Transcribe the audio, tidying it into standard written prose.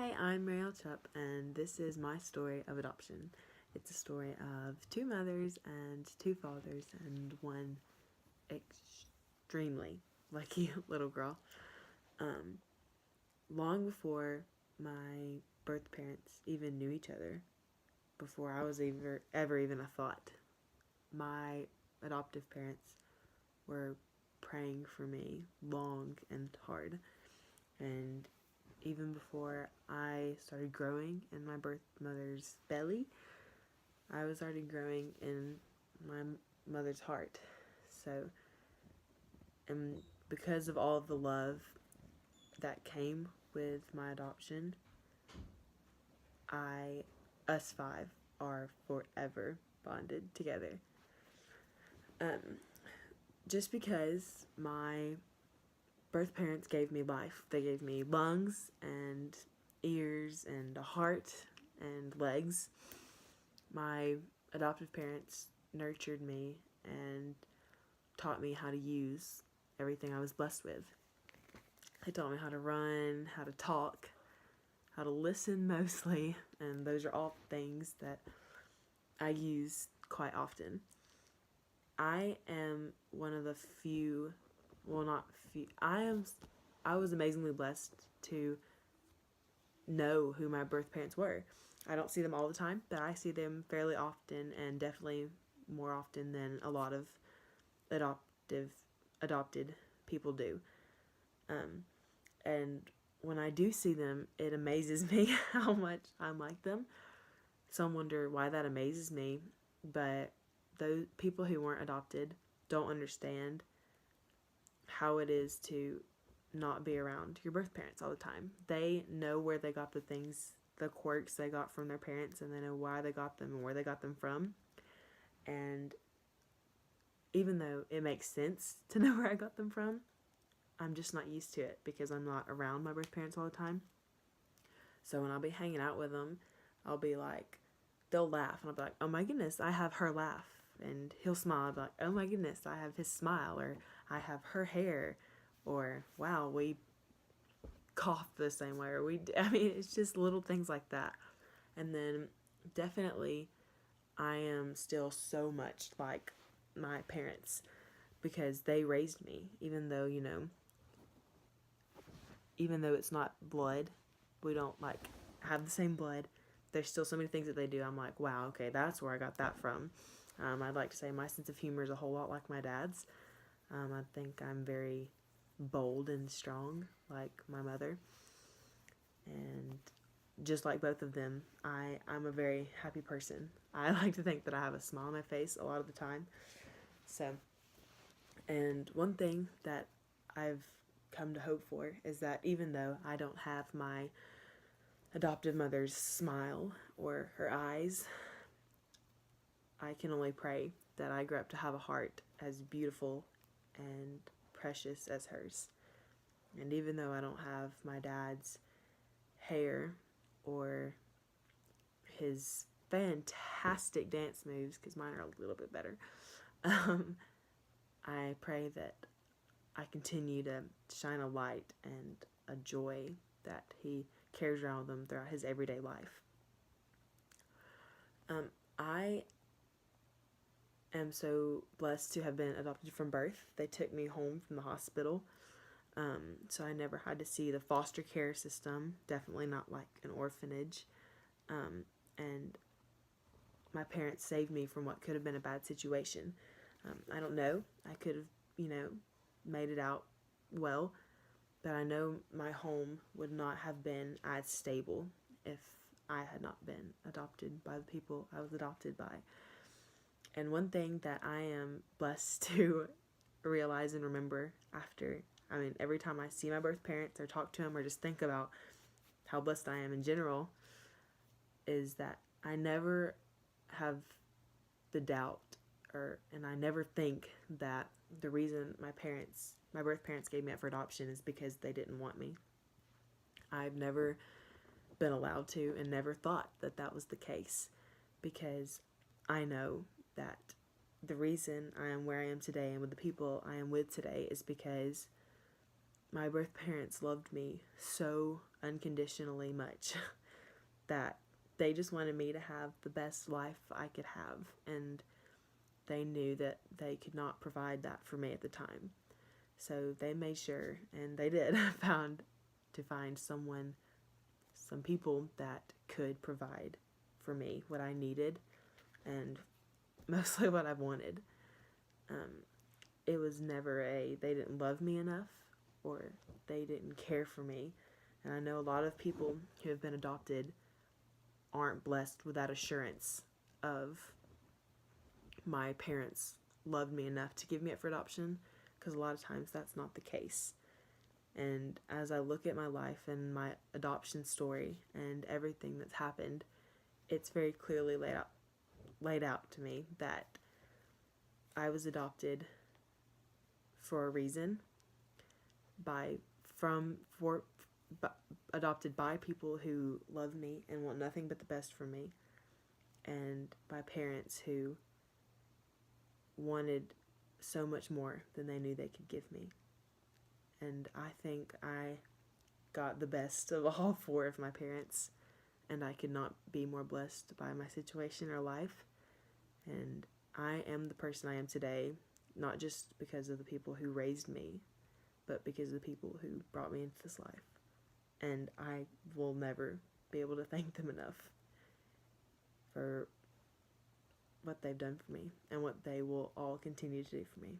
Hi, I'm Mariel Chupp, and this is my story of adoption. It's a story of two mothers and two fathers and one extremely lucky little girl. Um, Long before my birth parents even knew each other, before I was ever even a thought, my adoptive parents were praying for me long and hard. And even before I started growing in my birth mother's belly, I was already growing in my mother's heart. So, and because of all of the love that came with my adoption, us five are forever bonded together. Um, just because my birth parents gave me life, they gave me lungs and ears and a heart and legs. My adoptive parents nurtured me and taught me how to use everything I was blessed with. They taught me how to run, how to talk, how to listen mostly, and those are all things that I use quite often. I am one of the few, well, not few, I was amazingly blessed to know who my birth parents were. I don't see them all the time, but I see them fairly often, and definitely more often than a lot of adopted people do. And when I do see them, it amazes me how much I'm like them. Some wonder why that amazes me, but those people who weren't adopted don't understand how it is to not be around your birth parents all the time. They know where they got the things, the quirks they got from their parents, and they know why they got them and where they got them from. And even though it makes sense to know where I got them from, I'm just not used to it because I'm not around my birth parents all the time. So when I'll be hanging out with them, I'll be like, they'll laugh, and I'll be like, oh my goodness, I have her laugh. And he'll smile, I'll be like, oh my goodness, I have his smile, or I have her hair, or wow, we cough the same way, or I mean, it's just little things like that. And then definitely, I am still so much like my parents because they raised me, even though it's not blood, we don't like have the same blood. There's still so many things that they do. I'm like, wow, okay, that's where I got that from. I'd like to say my sense of humor is a whole lot like my dad's. I think I'm very bold and strong, like my mother. And just like both of them, I'm a very happy person. I like to think that I have a smile on my face a lot of the time. So, and one thing that I've come to hope for is that even though I don't have my adoptive mother's smile or her eyes, I can only pray that I grow up to have a heart as beautiful and precious as hers. And even though I don't have my dad's hair or his fantastic dance moves, because mine are a little bit better, I pray that I continue to shine a light and a joy that he carries around with him throughout his everyday life. I am so blessed to have been adopted from birth. They took me home from the hospital, so I never had to see the foster care system, definitely not like an orphanage. And my parents saved me from what could have been a bad situation. I don't know. I could have, made it out well, but I know my home would not have been as stable if I had not been adopted by the people I was adopted by. And one thing that I am blessed to realize and remember every time I see my birth parents or talk to them or just think about how blessed I am in general, is that I never have the doubt and I never think that the reason my birth parents gave me up for adoption is because they didn't want me. I've never been allowed to and never thought that that was the case because I know that the reason I am where I am today and with the people I am with today is because my birth parents loved me so unconditionally much that they just wanted me to have the best life I could have, and they knew that they could not provide that for me at the time. So they made sure, and they did, find some people that could provide for me what I needed, and mostly what I wanted. Um, it was never they didn't love me enough, or they didn't care for me. And I know a lot of people who have been adopted aren't blessed with that assurance of my parents loved me enough to give me up for adoption, because a lot of times that's not the case. And as I look at my life and my adoption story and everything that's happened, it's very clearly laid out to me that I was adopted for a reason, by from for adopted by people who love me and want nothing but the best for me, and by parents who wanted so much more than they knew they could give me. And I think I got the best of all four of my parents, and I could not be more blessed by my situation or life. And I am the person I am today, not just because of the people who raised me, but because of the people who brought me into this life. And I will never be able to thank them enough for what they've done for me and what they will all continue to do for me.